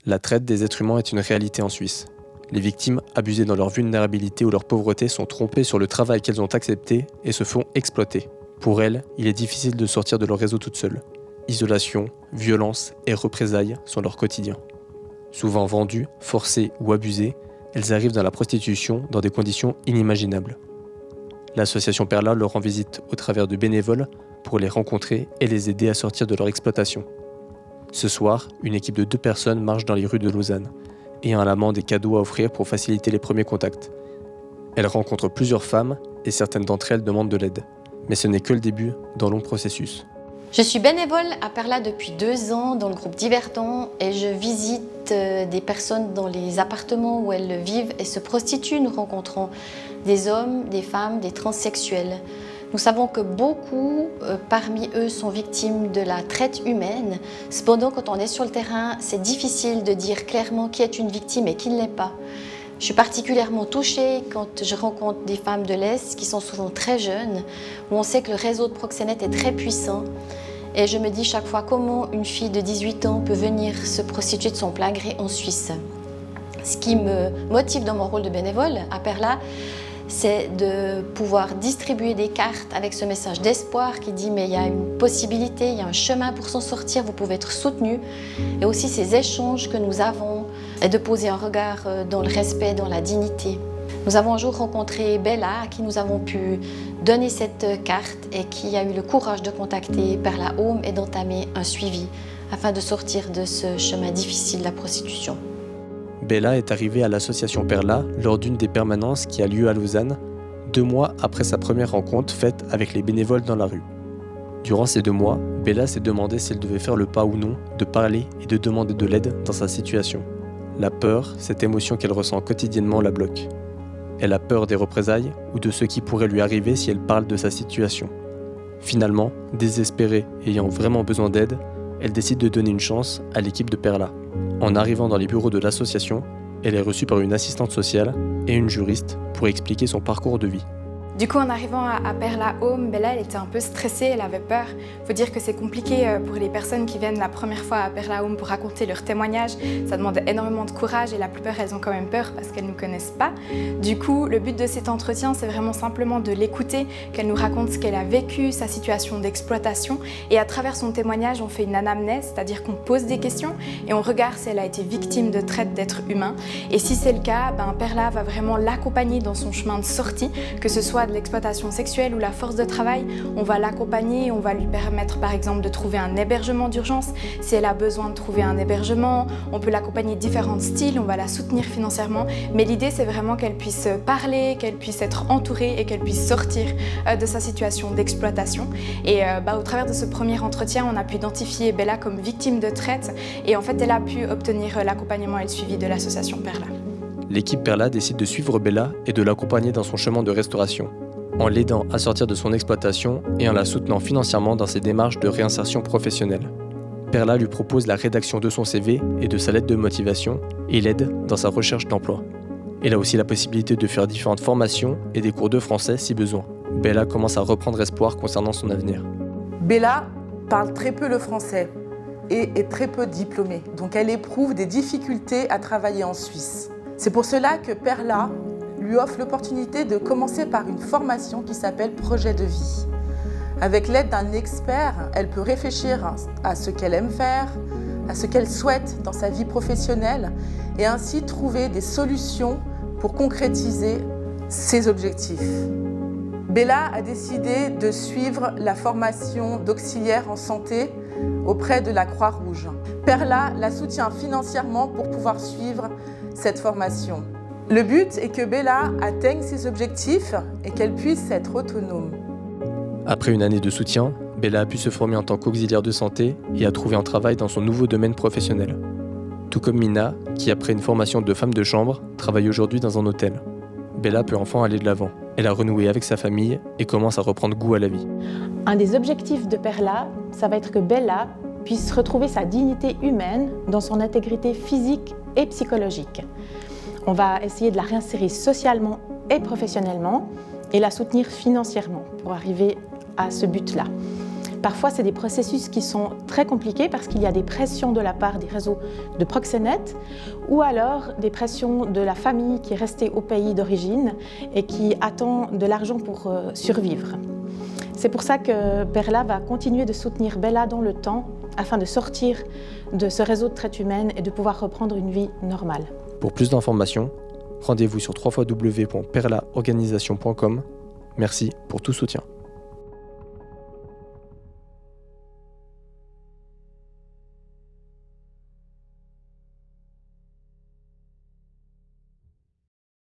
La traite des êtres humains est une réalité en Suisse. Les victimes, abusées dans leur vulnérabilité ou leur pauvreté, sont trompées sur le travail qu'elles ont accepté et se font exploiter. Pour elles, il est difficile de sortir de leur réseau toutes seules. Isolation, violence et représailles sont leur quotidien. Souvent vendues, forcées ou abusées, elles arrivent dans la prostitution dans des conditions inimaginables. L'association Perla leur rend visite au travers de bénévoles pour les rencontrer et les aider à sortir de leur exploitation. Ce soir, une équipe de 2 personnes marche dans les rues de Lausanne, ayant à la main des cadeaux à offrir pour faciliter les premiers contacts. Elles rencontrent plusieurs femmes et certaines d'entre elles demandent de l'aide. Mais ce n'est que le début d'un long processus. Je suis bénévole à Perla depuis 2 ans dans le groupe Divertons et je visite des personnes dans les appartements où elles vivent et se prostituent. Nous rencontrons des hommes, des femmes, des transsexuels. Nous savons que beaucoup parmi eux sont victimes de la traite humaine. Cependant, quand on est sur le terrain, c'est difficile de dire clairement qui est une victime et qui ne l'est pas. Je suis particulièrement touchée quand je rencontre des femmes de l'Est qui sont souvent très jeunes, où on sait que le réseau de proxénètes est très puissant. Et je me dis chaque fois comment une fille de 18 ans peut venir se prostituer de son plein gré en Suisse. Ce qui me motive dans mon rôle de bénévole à Perla, c'est de pouvoir distribuer des cartes avec ce message d'espoir qui dit mais il y a une possibilité, il y a un chemin pour s'en sortir, vous pouvez être soutenu. Et aussi ces échanges que nous avons et de poser un regard dans le respect, dans la dignité. Nous avons un jour rencontré Bella à qui nous avons pu donner cette carte et qui a eu le courage de contacter Perla Home et d'entamer un suivi afin de sortir de ce chemin difficile de la prostitution. Bella est arrivée à l'association Perla lors d'une des permanences qui a lieu à Lausanne, 2 mois après sa première rencontre faite avec les bénévoles dans la rue. Durant ces 2 mois, Bella s'est demandé si elle devait faire le pas ou non de parler et de demander de l'aide dans sa situation. La peur, cette émotion qu'elle ressent quotidiennement, la bloque. Elle a peur des représailles ou de ce qui pourrait lui arriver si elle parle de sa situation. Finalement, désespérée et ayant vraiment besoin d'aide, elle décide de donner une chance à l'équipe de Perla. En arrivant dans les bureaux de l'association, elle est reçue par une assistante sociale et une juriste pour expliquer son parcours de vie. Du coup, en arrivant à Perla Home, Bella, elle était un peu stressée, elle avait peur. Il faut dire que c'est compliqué pour les personnes qui viennent la première fois à Perla Home pour raconter leur témoignage. Ça demande énormément de courage et la plupart, elles ont quand même peur parce qu'elles ne nous connaissent pas. Du coup, le but de cet entretien, c'est vraiment simplement de l'écouter, qu'elle nous raconte ce qu'elle a vécu, sa situation d'exploitation. Et à travers son témoignage, on fait une anamnèse, c'est-à-dire qu'on pose des questions et on regarde si elle a été victime de traite d'êtres humains. Et si c'est le cas, Perla va vraiment l'accompagner dans son chemin de sortie, que ce soit de l'exploitation sexuelle ou la force de travail. On va l'accompagner, on va lui permettre par exemple de trouver un hébergement d'urgence. Si elle a besoin de trouver un hébergement, on peut l'accompagner de différents styles, on va la soutenir financièrement. Mais l'idée, c'est vraiment qu'elle puisse parler, qu'elle puisse être entourée et qu'elle puisse sortir de sa situation d'exploitation. Et au travers de ce premier entretien, on a pu identifier Bella comme victime de traite et en fait, elle a pu obtenir l'accompagnement et le suivi de l'association Perla. L'équipe Perla décide de suivre Bella et de l'accompagner dans son chemin de restauration, en l'aidant à sortir de son exploitation et en la soutenant financièrement dans ses démarches de réinsertion professionnelle. Perla lui propose la rédaction de son CV et de sa lettre de motivation et l'aide dans sa recherche d'emploi. Elle a aussi la possibilité de faire différentes formations et des cours de français si besoin. Bella commence à reprendre espoir concernant son avenir. Bella parle très peu le français et est très peu diplômée, donc elle éprouve des difficultés à travailler en Suisse. C'est pour cela que Perla lui offre l'opportunité de commencer par une formation qui s'appelle Projet de vie. Avec l'aide d'un expert, elle peut réfléchir à ce qu'elle aime faire, à ce qu'elle souhaite dans sa vie professionnelle et ainsi trouver des solutions pour concrétiser ses objectifs. Bella a décidé de suivre la formation d'auxiliaire en santé auprès de la Croix-Rouge. Perla la soutient financièrement pour pouvoir suivre cette formation. Le but est que Bella atteigne ses objectifs et qu'elle puisse être autonome. Après une année de soutien, Bella a pu se former en tant qu'auxiliaire de santé et a trouvé un travail dans son nouveau domaine professionnel. Tout comme Mina, qui après une formation de femme de chambre, travaille aujourd'hui dans un hôtel. Bella peut enfin aller de l'avant. Elle a renoué avec sa famille et commence à reprendre goût à la vie. Un des objectifs de Perla, ça va être que Bella puisse retrouver sa dignité humaine dans son intégrité physique et psychologique. On va essayer de la réinsérer socialement et professionnellement et la soutenir financièrement pour arriver à ce but-là. Parfois, c'est des processus qui sont très compliqués parce qu'il y a des pressions de la part des réseaux de proxénètes ou alors des pressions de la famille qui est restée au pays d'origine et qui attend de l'argent pour survivre. C'est pour ça que Perla va continuer de soutenir Bella dans le temps afin de sortir de ce réseau de traite humaine et de pouvoir reprendre une vie normale. Pour plus d'informations, rendez-vous sur www.perlaorganisation.com. Merci pour tout soutien.